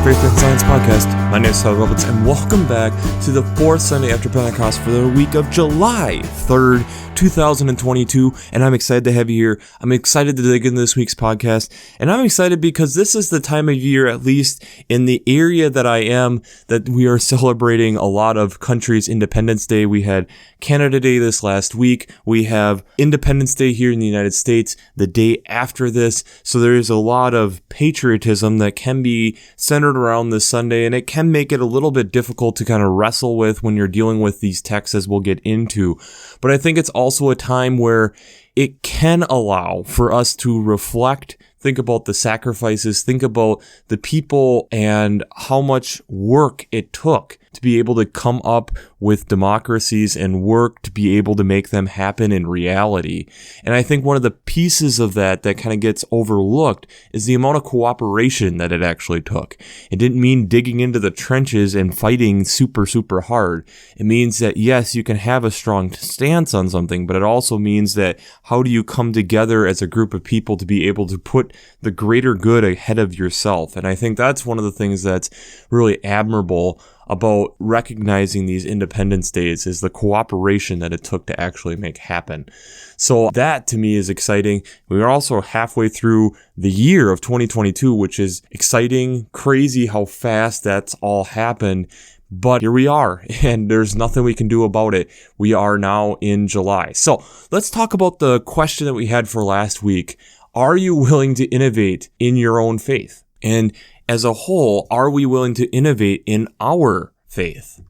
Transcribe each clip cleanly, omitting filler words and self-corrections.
Faith and Science Podcast. My name is Bublitz, and welcome back to the fourth Sunday after Pentecost for the week of July 3rd, 2022, and I'm excited to have you here. I'm excited to dig into this week's podcast, and I'm excited because this is the time of year, at least in the area that I am, that we are celebrating a lot of countries' Independence Day. We had Canada Day this last week. We have Independence Day here in the United States the day after this, so there is a lot of patriotism that can be centered around this Sunday, and it can make it a little bit difficult to kind of wrestle with when you're dealing with these texts, as we'll get into. But I think it's also a time where it can allow for us to reflect, think about the sacrifices, think about the people and how much work it took to be able to come up with democracies and work to be able to make them happen in reality. And I think one of the pieces of that kind of gets overlooked is the amount of cooperation that it actually took. It didn't mean digging into the trenches and fighting super, super hard. It means that, yes, you can have a strong stance on something, but it also means that how do you come together as a group of people to be able to put the greater good ahead of yourself? And I think that's one of the things that's really admirable about recognizing these Independence Days, is the cooperation that it took to actually make happen. So that to me is exciting. We are also halfway through the year of 2022, which is exciting, crazy how fast that's all happened. But here we are, and there's nothing we can do about it. We are now in July. So let's talk about the question that we had for last week. Are you willing to innovate in your own faith? And as a whole, are we willing to innovate in our faith?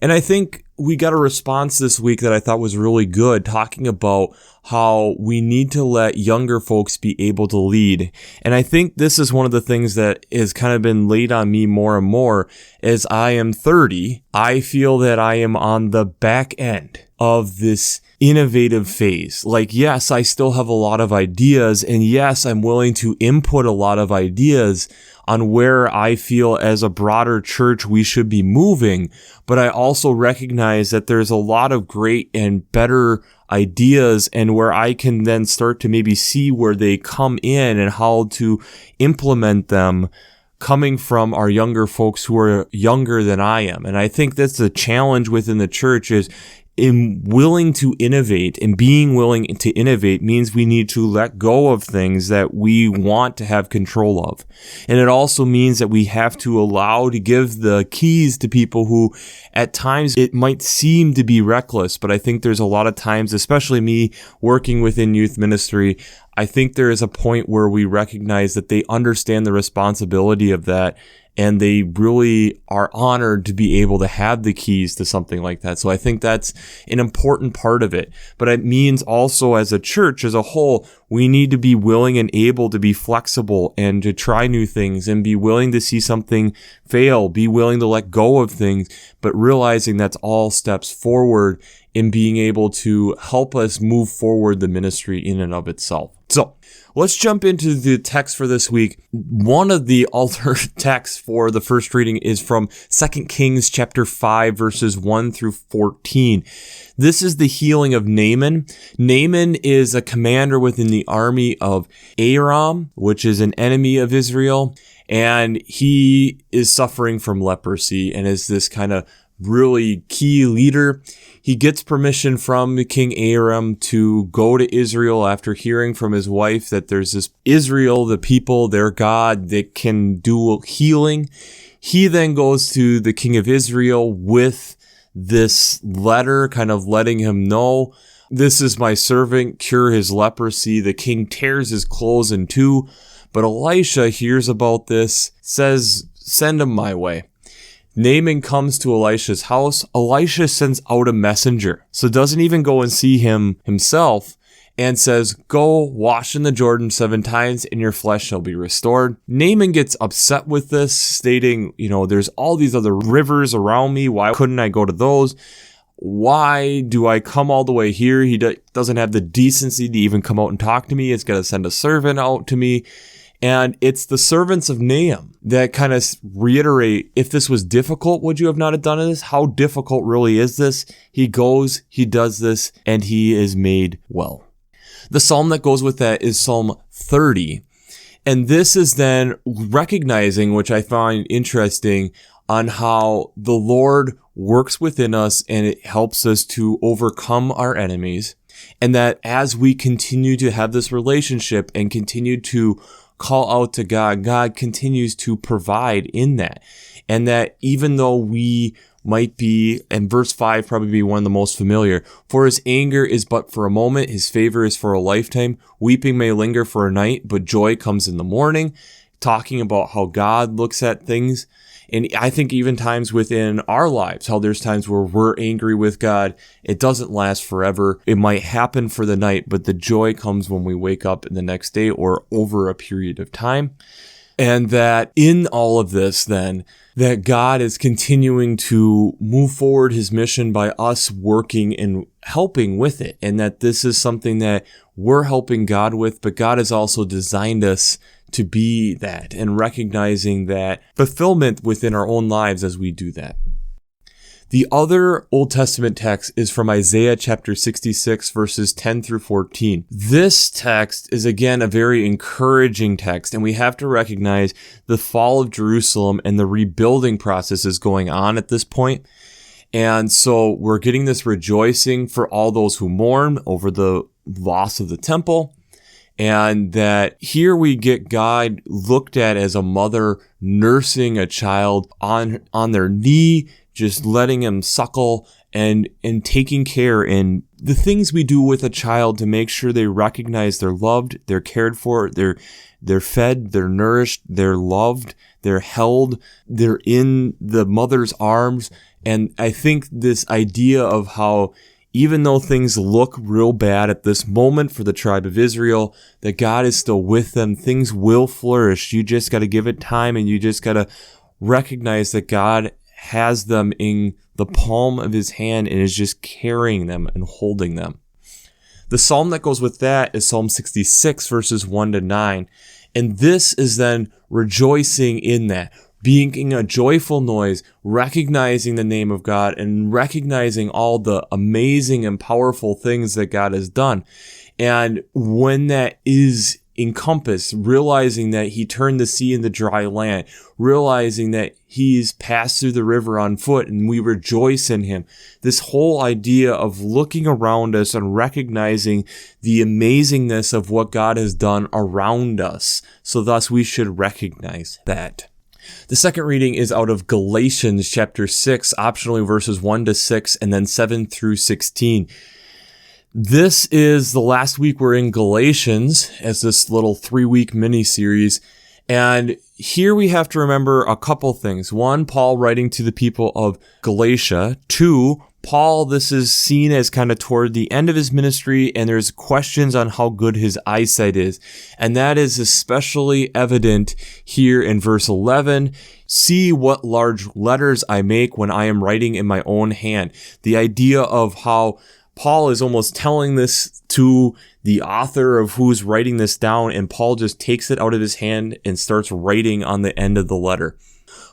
And I think we got a response this week that I thought was really good, talking about how we need to let younger folks be able to lead. And I think this is one of the things that has kind of been laid on me more and more. As I am 30, I feel that I am on the back end of this innovative phase. Like, yes, I still have a lot of ideas, and yes, I'm willing to input a lot of ideas on where I feel as a broader church we should be moving, but I also recognize that there's a lot of great and better ideas, and where I can then start to maybe see where they come in and how to implement them, coming from our younger folks who are younger than I am. And I think that's the challenge within the church, is in willing to innovate, and being willing to innovate means we need to let go of things that we want to have control of. And it also means that we have to allow to give the keys to people who at times it might seem to be reckless, but I think there's a lot of times, especially me working within youth ministry, I think there is a point where we recognize that they understand the responsibility of that, and they really are honored to be able to have the keys to something like that. So I think that's an important part of it. But it means also, as a church as a whole, we need to be willing and able to be flexible and to try new things and be willing to see something fail, be willing to let go of things, but realizing that's all steps forward in being able to help us move forward the ministry in and of itself. So let's jump into the text for this week. One of the altar texts for the first reading is from 2 Kings chapter 5, verses 1 through 14. This is the healing of Naaman. Naaman is a commander within the army of Aram, which is an enemy of Israel, and he is suffering from leprosy and is this kind of really key leader. He gets permission from King Aram to go to Israel after hearing from his wife that there's this Israel, the people, their God, that can do healing. He then goes to the king of Israel with this letter, kind of letting him know, this is my servant, cure his leprosy. The king tears his clothes in two, but Elisha hears about this, says, send him my way. Naaman comes to Elisha's house. Elisha sends out a messenger, so doesn't even go and see him himself, and says, go wash in the Jordan 7 times and your flesh shall be restored. Naaman gets upset with this, stating, there's all these other rivers around me. Why couldn't I go to those? Why do I come all the way here? He doesn't have the decency to even come out and talk to me. It's got to send a servant out to me. And it's the servants of Nahum that kind of reiterate, if this was difficult, would you have not have done this? How difficult really is this? He goes, he does this, and he is made well. The psalm that goes with that is Psalm 30. And this is then recognizing, which I find interesting, on how the Lord works within us and it helps us to overcome our enemies. And that as we continue to have this relationship and continue to call out to God, God continues to provide in that. And that even though we might be, and verse 5 probably be one of the most familiar, for his anger is but for a moment, his favor is for a lifetime. Weeping may linger for a night, but joy comes in the morning. Talking about how God looks at things. And I think even times within our lives, how there's times where we're angry with God. It doesn't last forever. It might happen for the night, but the joy comes when we wake up in the next day or over a period of time. And that in all of this then, that God is continuing to move forward his mission by us working and helping with it. And that this is something that we're helping God with, but God has also designed us to be that and recognizing that fulfillment within our own lives as we do that. The other Old Testament text is from Isaiah chapter 66, verses 10 through 14. This text is again a very encouraging text, and we have to recognize the fall of Jerusalem and the rebuilding process is going on at this point. And so we're getting this rejoicing for all those who mourn over the loss of the temple. And that here we get God looked at as a mother nursing a child on their knee, just letting him suckle and taking care and the things we do with a child to make sure they recognize they're loved, they're cared for, they're fed, they're nourished, they're loved, they're held, they're in the mother's arms. And I think this idea of how even though things look real bad at this moment for the tribe of Israel, that God is still with them. Things will flourish. You just got to give it time and you just got to recognize that God has them in the palm of his hand and is just carrying them and holding them. The psalm that goes with that is Psalm 66, verses 1 to 9. And this is then rejoicing in that. Being a joyful noise, recognizing the name of God and recognizing all the amazing and powerful things that God has done. And when that is encompassed, realizing that he turned the sea into dry land, realizing that he's passed through the river on foot and we rejoice in him. This whole idea of looking around us and recognizing the amazingness of what God has done around us. So thus we should recognize that. The second reading is out of Galatians chapter 6, optionally verses 1 to 6, and then 7 through 16. This is the last week we're in Galatians as this little 3-week mini-series. And here we have to remember a couple things. One, Paul writing to the people of Galatia. 2, Paul, this is seen as kind of toward the end of his ministry, and there's questions on how good his eyesight is. And that is especially evident here in verse 11. See what large letters I make when I am writing in my own hand. The idea of how Paul is almost telling this to the author of who's writing this down, and Paul just takes it out of his hand and starts writing on the end of the letter.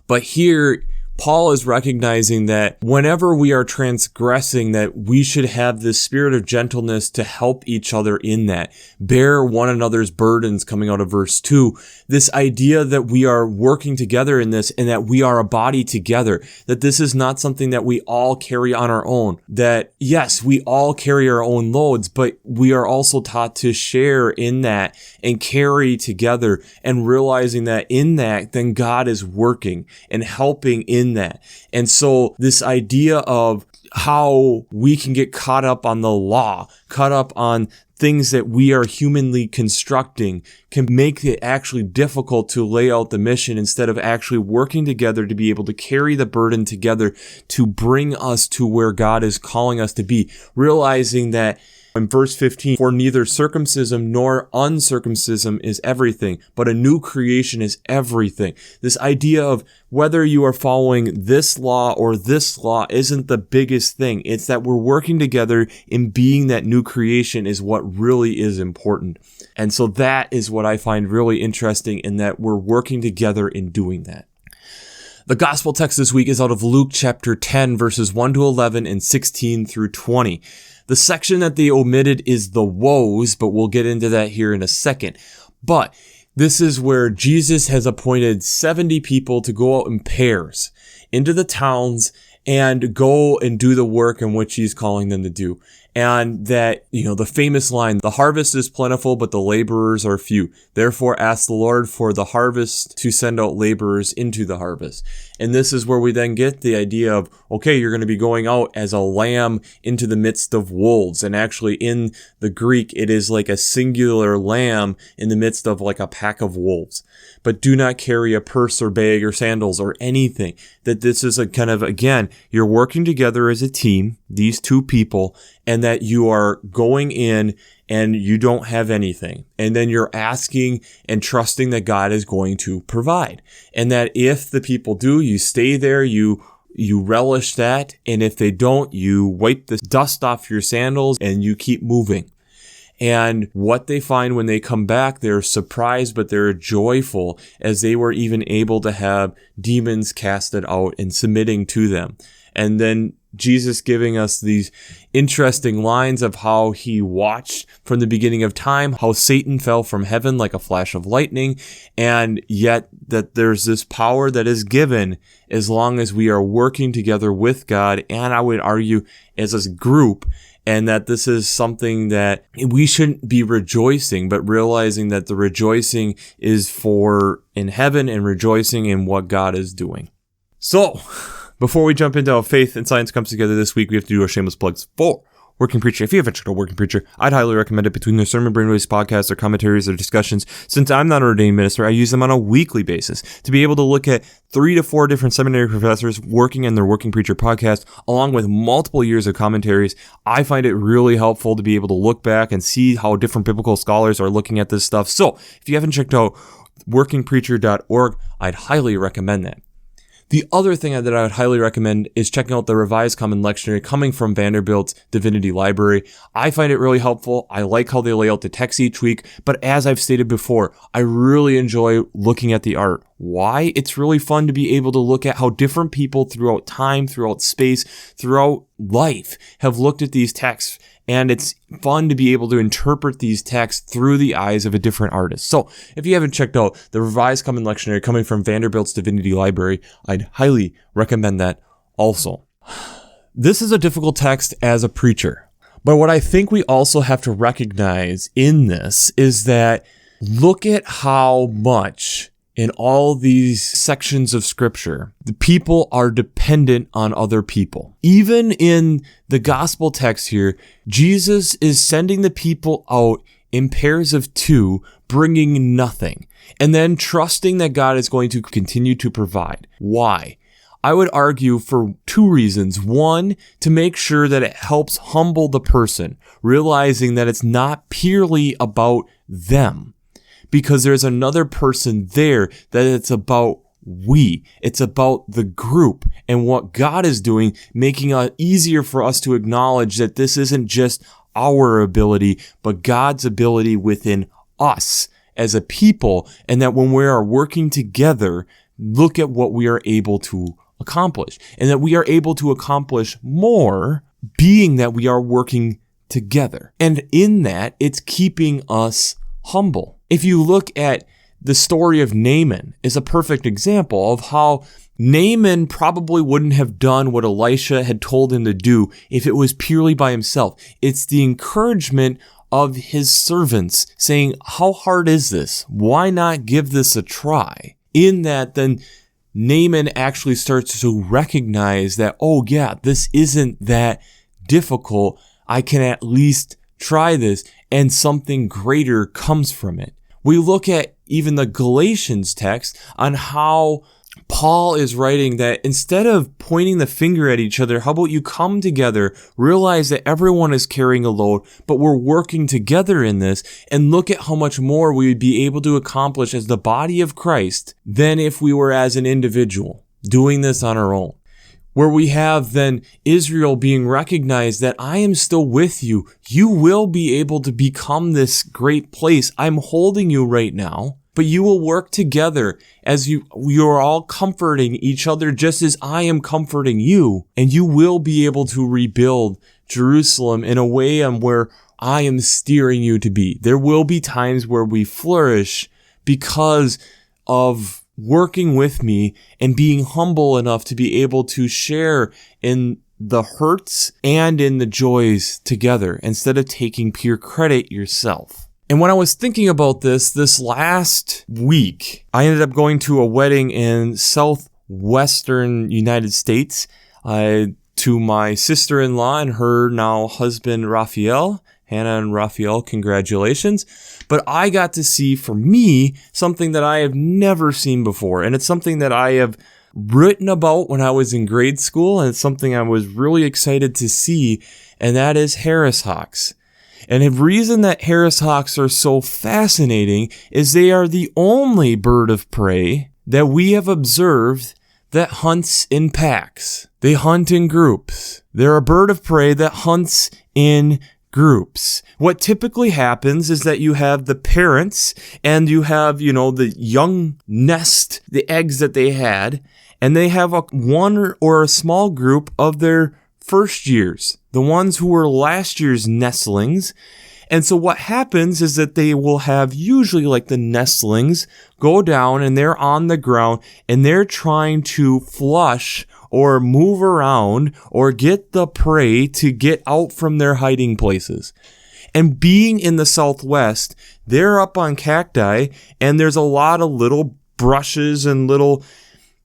But here, Paul is recognizing that whenever we are transgressing, that we should have this spirit of gentleness to help each other in that. Bear one another's burdens, coming out of verse 2. This idea that we are working together in this and that we are a body together. That this is not something that we all carry on our own. That yes, we all carry our own loads, but we are also taught to share in that and carry together, and realizing that in that, then God is working and helping in that. And so this idea of how we can get caught up on the law, caught up on things that we are humanly constructing, can make it actually difficult to lay out the mission instead of actually working together to be able to carry the burden together to bring us to where God is calling us to be. Realizing that in verse 15, for neither circumcision nor uncircumcision is everything, but a new creation is everything. This idea of whether you are following this law or this law isn't the biggest thing. It's that we're working together in being that new creation is what really is important. And so that is what I find really interesting, in that we're working together in doing that. The gospel text this week is out of Luke chapter 10, verses 1 to 11 and 16 through 20. The section that they omitted is the woes, but we'll get into that here in a second. But This is where Jesus has appointed 70 people to go out in pairs into the towns and go and do the work in which he's calling them to do. And that, the famous line, the harvest is plentiful, but the laborers are few. Therefore, ask the Lord for the harvest to send out laborers into the harvest. And this is where we then get the idea of, okay, you're going to be going out as a lamb into the midst of wolves. And actually in the Greek, it is like a singular lamb in the midst of like a pack of wolves. But do not carry a purse or bag or sandals or anything. That this is a kind of, again, you're working together as a team, these two people, and that you are going in and you don't have anything. And then you're asking and trusting that God is going to provide. And that if the people do, you stay there, you relish that. And if they don't, you wipe the dust off your sandals and you keep moving. And what they find when they come back, they're surprised, but they're joyful as they were even able to have demons casted out and submitting to them. And then Jesus giving us these interesting lines of how he watched from the beginning of time, how Satan fell from heaven like a flash of lightning, and yet that there's this power that is given as long as we are working together with God, and I would argue as a group, and that this is something that we shouldn't be rejoicing, but realizing that the rejoicing is for in heaven and rejoicing in what God is doing. So, before we jump into how faith and science comes together this week, we have to do our shameless plugs for Working Preacher. If you haven't checked out Working Preacher, I'd highly recommend it. Between their sermon brainwaves podcasts, their commentaries, their discussions. Since I'm not an ordained minister, I use them on a weekly basis to be able to look at 3 to 4 different seminary professors working in their Working Preacher podcast, along with multiple years of commentaries. I find it really helpful to be able to look back and see how different biblical scholars are looking at this stuff. So, if you haven't checked out workingpreacher.org, I'd highly recommend that. The other thing that I would highly recommend is checking out the Revised Common Lectionary coming from Vanderbilt's Divinity Library. I find it really helpful. I like how they lay out the text each week, but as I've stated before, I really enjoy looking at the art. Why? It's really fun to be able to look at how different people throughout time, throughout space, throughout life have looked at these texts. And it's fun to be able to interpret these texts through the eyes of a different artist. So if you haven't checked out the Revised Common Lectionary coming from Vanderbilt's Divinity Library, I'd highly recommend that also. This is a difficult text as a preacher. But what I think we also have to recognize in this is that look at how much in all these sections of scripture, the people are dependent on other people. Even in the gospel text here, Jesus is sending the people out in pairs of 2, bringing nothing, and then trusting that God is going to continue to provide. Why? I would argue for 2 reasons. One, to make sure that it helps humble the person, realizing that it's not purely about them. Because there's another person there that it's about we. It's about the group and what God is doing, making it easier for us to acknowledge that this isn't just our ability, but God's ability within us as a people, and that when we are working together, look at what we are able to accomplish, and that we are able to accomplish more being that we are working together. And in that, it's keeping us humble. If you look at the story of Naaman is a perfect example of how Naaman probably wouldn't have done what Elisha had told him to do if it was purely by himself. It's the encouragement of his servants saying, how hard is this? Why not give this a try? In that, then Naaman actually starts to recognize that, oh yeah, this isn't that difficult. I can at least try this, and something greater comes from it. We look at even the Galatians text on how Paul is writing that instead of pointing the finger at each other, how about you come together, realize that everyone is carrying a load, but we're working together in this, and look at how much more we would be able to accomplish as the body of Christ than if we were as an individual doing this on our own. Where we have then Israel being recognized that I am still with you. You will be able to become this great place. I'm holding you right now, but you will work together as you are all comforting each other just as I am comforting you. And you will be able to rebuild Jerusalem in a way where I am steering you to be. There will be times where we flourish, because of working with me and being humble enough to be able to share in the hurts and in the joys together instead of taking pure credit yourself. And when I was thinking about this last week, I ended up going to a wedding in southwestern United States to my sister-in-law and her now husband, Raphael. Hannah and Raphael, congratulations. But I got to see, for me, something that I have never seen before. And it's something that I have written about when I was in grade school, and it's something I was really excited to see, and that is Harris hawks. And the reason that Harris hawks are so fascinating is they are the only bird of prey that we have observed that hunts in packs. They hunt in groups. They're a bird of prey that hunts in groups. What typically happens is that you have the parents and you have, the young nest, the eggs that they had, and they have one or a small group of their first years, the ones who were last year's nestlings. And so what happens is that they will have usually like the nestlings go down and they're on the ground and they're trying to flush or move around or get the prey to get out from their hiding places. And being in the Southwest, they're up on cacti and there's a lot of little brushes and little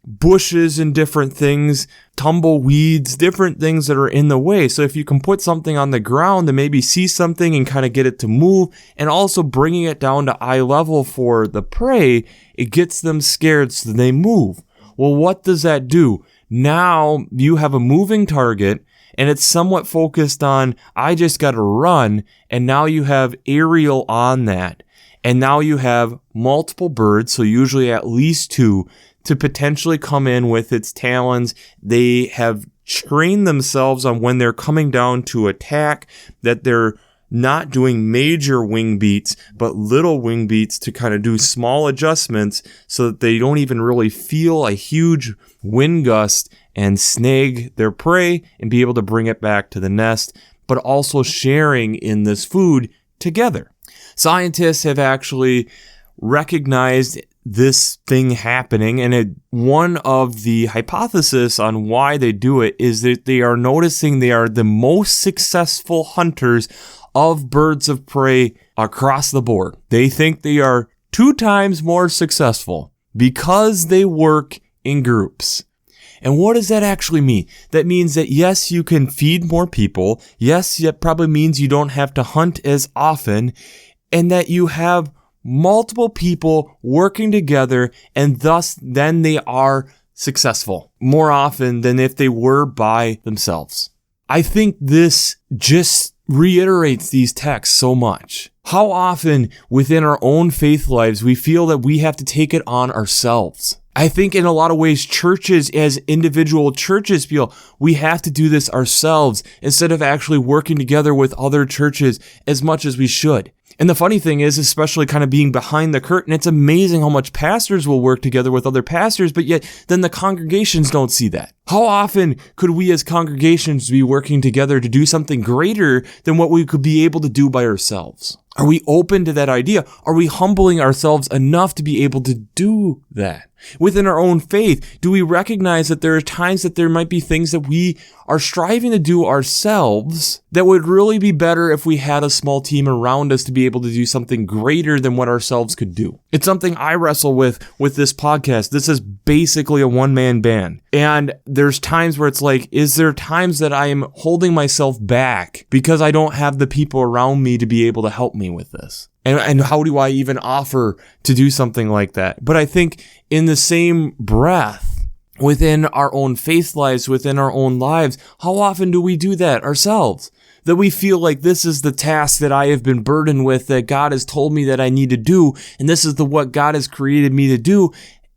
bushes and different things, tumbleweeds, different things that are in the way. So if you can put something on the ground and maybe see something and kind of get it to move, and also bringing it down to eye level for the prey, it gets them scared so they move. Well, what does that do? Now you have a moving target and it's somewhat focused on, I just got to run, and now you have aerial on that. And now you have multiple birds, so usually at least two, to potentially come in with its talons. They have trained themselves on when they're coming down to attack, that they're not doing major wing beats, but little wing beats to kind of do small adjustments so that they don't even really feel a huge wind gust and snag their prey and be able to bring it back to the nest, but also sharing in this food together. Scientists have actually recognized this thing happening, and one of the hypotheses on why they do it is that they are noticing they are the most successful hunters of birds of prey across the board. They think they are 2 times more successful because they work in groups. And what does that actually mean? That means that yes, you can feed more people. Yes, that probably means you don't have to hunt as often, and that you have multiple people working together, and thus then they are successful more often than if they were by themselves. I think this just reiterates these texts so much. How often within our own faith lives we feel that we have to take it on ourselves. I think in a lot of ways churches, as individual churches, feel we have to do this ourselves instead of actually working together with other churches as much as we should. And the funny thing is, especially kind of being behind the curtain, it's amazing how much pastors will work together with other pastors, but yet then the congregations don't see that. How often could we as congregations be working together to do something greater than what we could be able to do by ourselves? Are we open to that idea? Are we humbling ourselves enough to be able to do that? Within our own faith, do we recognize that there are times that there might be things that we are striving to do ourselves that would really be better if we had a small team around us to be able to do something greater than what ourselves could do? It's something I wrestle with this podcast. This is basically a one-man band. And there's times where it's like, is there times that I am holding myself back because I don't have the people around me to be able to help me with this? And how do I even offer to do something like that? But I think in the same breath, within our own faith lives, within our own lives, how often do we do that ourselves? That we feel like this is the task that I have been burdened with, that God has told me that I need to do, and this is what God has created me to do.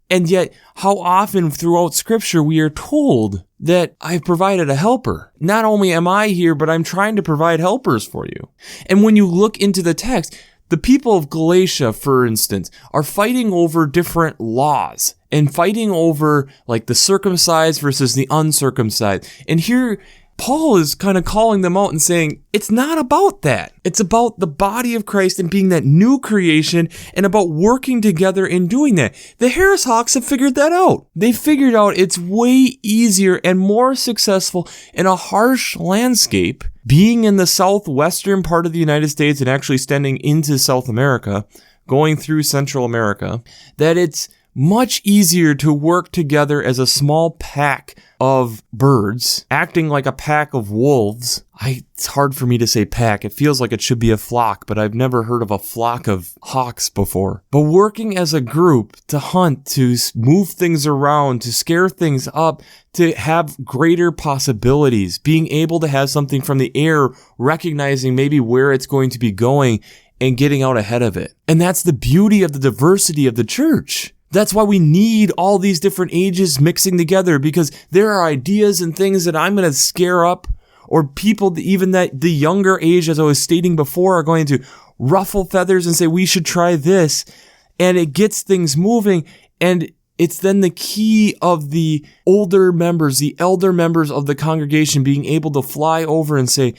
And yet, how often throughout Scripture we are told that I've provided a helper. Not only am I here, but I'm trying to provide helpers for you. And when you look into the text, the people of Galatia, for instance, are fighting over different laws and fighting over like the circumcised versus the uncircumcised. And here Paul is kind of calling them out and saying, it's not about that. It's about the body of Christ and being that new creation and about working together in doing that. The Harris Hawks have figured that out. They figured out it's way easier and more successful in a harsh landscape, being in the southwestern part of the United States and actually extending into South America, going through Central America, that it's much easier to work together as a small pack of birds, acting like a pack of wolves. It's hard for me to say pack. It feels like it should be a flock, but I've never heard of a flock of hawks before. But working as a group to hunt, to move things around, to scare things up, to have greater possibilities, being able to have something from the air, recognizing maybe where it's going to be going and getting out ahead of it. And that's the beauty of the diversity of the church. That's why we need all these different ages mixing together, because there are ideas and things that I'm going to scare up, or people, even that the younger age, as I was stating before, are going to ruffle feathers and say, we should try this. And it gets things moving. And it's then the key of the older members, the elder members of the congregation being able to fly over and say,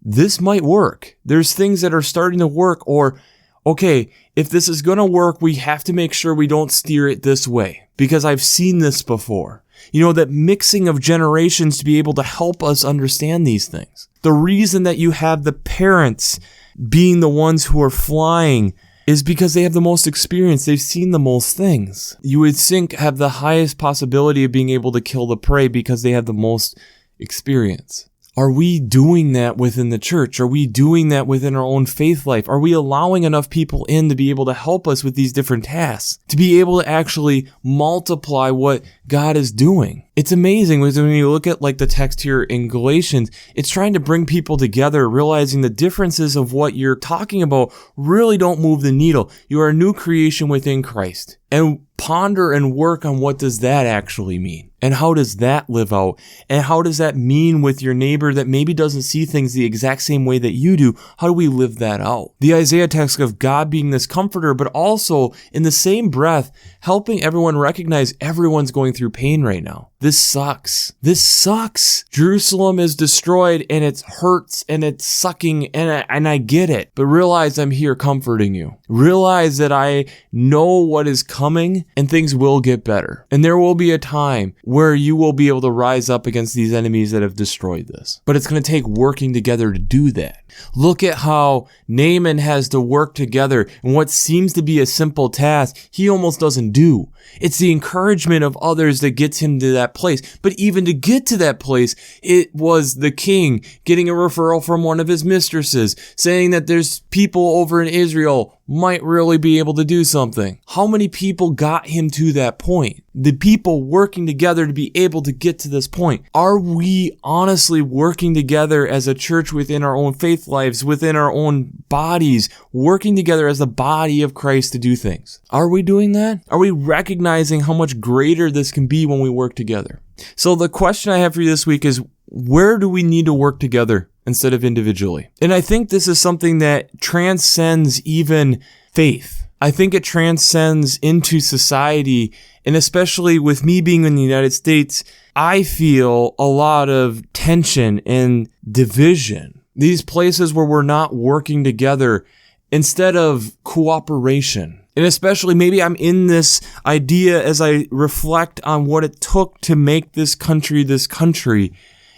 this might work. There's things that are starting to work, or okay, if this is going to work, we have to make sure we don't steer it this way, because I've seen this before. That mixing of generations to be able to help us understand these things. The reason that you have the parents being the ones who are flying is because they have the most experience. They've seen the most things. You would think have the highest possibility of being able to kill the prey because they have the most experience. Are we doing that within the church? Are we doing that within our own faith life? Are we allowing enough people in to be able to help us with these different tasks? To be able to actually multiply what God is doing? It's amazing when you look at like the text here in Galatians, it's trying to bring people together, realizing the differences of what you're talking about really don't move the needle. You are a new creation within Christ. And ponder and work on what does that actually mean? And how does that live out? And how does that mean with your neighbor that maybe doesn't see things the exact same way that you do? How do we live that out? The Isaiah text of God being this comforter, but also in the same breath, helping everyone recognize everyone's going through pain right now. This sucks. This sucks. Jerusalem is destroyed and it hurts and it's sucking and I get it. But realize I'm here comforting you. Realize that I know what is coming and things will get better. And there will be a time where you will be able to rise up against these enemies that have destroyed this. But it's going to take working together to do that. Look at how Naaman has to work together, and what seems to be a simple task, he almost doesn't do. It's the encouragement of others that gets him to that place. But even to get to that place, it was the king getting a referral from one of his mistresses, saying that there's people over in Israel might really be able to do something. How many people got him to that point? The people working together to be able to get to this point. Are we honestly working together as a church within our own faith lives, within our own bodies, working together as the body of Christ to do things? Are we doing that? Are we recognizing how much greater this can be when we work together? So the question I have for you this week is, where do we need to work together instead of individually? And I think this is something that transcends even faith. I think it transcends into society, and especially with me being in the United States, I feel a lot of tension and division. These places where we're not working together instead of cooperation. And especially maybe I'm in this idea as I reflect on what it took to make this country,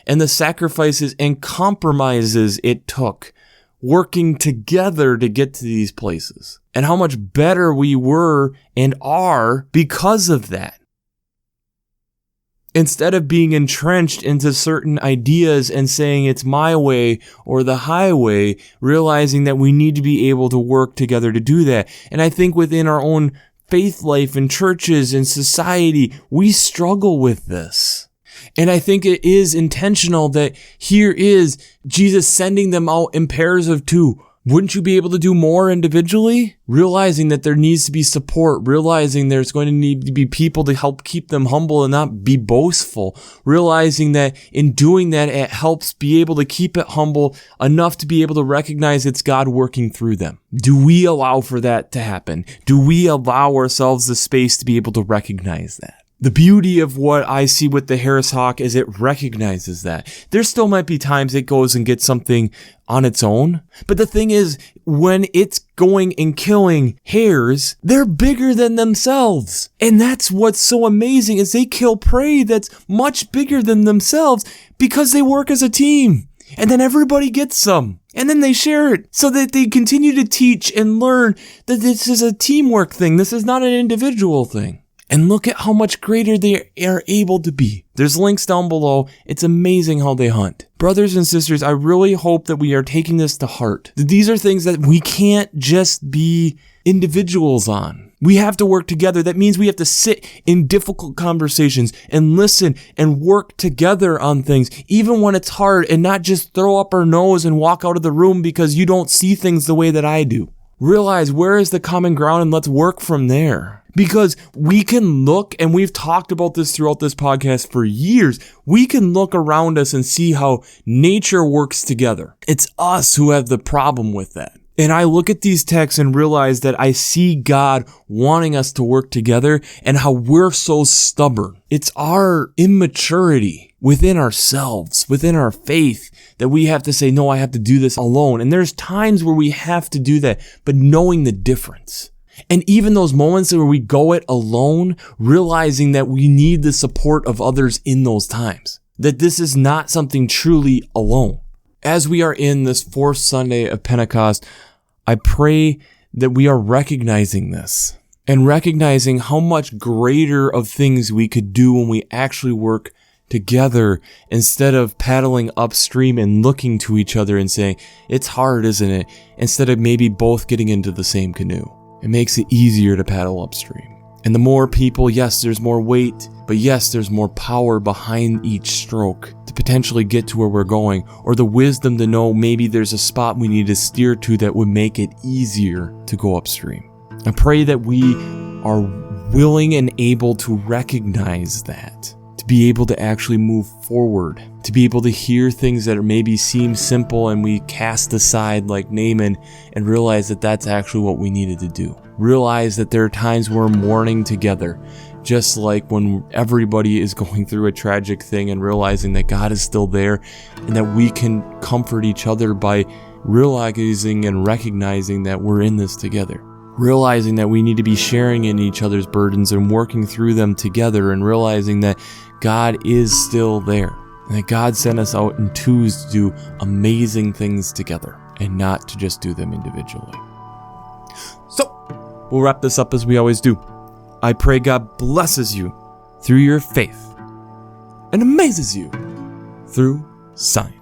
and the sacrifices and compromises it took working together to get to these places, and how much better we were and are because of that. Instead of being entrenched into certain ideas and saying it's my way or the highway, realizing that we need to be able to work together to do that. And I think within our own faith life and churches and society, we struggle with this. And I think it is intentional that here is Jesus sending them out in pairs of two. Wouldn't you be able to do more individually? Realizing that there needs to be support, realizing there's going to need to be people to help keep them humble and not be boastful. Realizing that in doing that, it helps be able to keep it humble enough to be able to recognize it's God working through them. Do we allow for that to happen? Do we allow ourselves the space to be able to recognize that? The beauty of what I see with the Harris Hawk is it recognizes that. There still might be times it goes and gets something on its own. But the thing is, when it's going and killing hares, they're bigger than themselves. And that's what's so amazing is they kill prey that's much bigger than themselves because they work as a team. And then everybody gets some. And then they share it so that they continue to teach and learn that this is a teamwork thing. This is not an individual thing. And look at how much greater they are able to be. There's links down below. It's amazing how they hunt. Brothers and sisters, I really hope that we are taking this to heart. These are things that we can't just be individuals on. We have to work together. That means we have to sit in difficult conversations and listen and work together on things, even when it's hard, and not just throw up our nose and walk out of the room because you don't see things the way that I do. Realize where is the common ground and let's work from there. Because we can look, and we've talked about this throughout this podcast for years, we can look around us and see how nature works together. It's us who have the problem with that. And I look at these texts and realize that I see God wanting us to work together and how we're so stubborn. It's our immaturity within ourselves, within our faith, that we have to say, no, I have to do this alone. And there's times where we have to do that, but knowing the difference. And even those moments where we go it alone, realizing that we need the support of others in those times. That this is not something truly alone. As we are in this fourth Sunday of Pentecost, I pray that we are recognizing this and recognizing how much greater of things we could do when we actually work together instead of paddling upstream and looking to each other and saying, it's hard, isn't it? Instead of maybe both getting into the same canoe. It makes it easier to paddle upstream. And the more people, yes, there's more weight, but yes, there's more power behind each stroke to potentially get to where we're going, or the wisdom to know maybe there's a spot we need to steer to that would make it easier to go upstream. I pray that we are willing and able to recognize that, to be able to actually move forward, to be able to hear things that maybe seem simple and we cast aside like Naaman and realize that that's actually what we needed to do. Realize that there are times we're mourning together, just like when everybody is going through a tragic thing, and realizing that God is still there and that we can comfort each other by realizing and recognizing that we're in this together. Realizing that we need to be sharing in each other's burdens and working through them together, and realizing that God is still there. And that God sent us out in twos to do amazing things together and not to just do them individually. So, we'll wrap this up as we always do. I pray God blesses you through your faith and amazes you through science.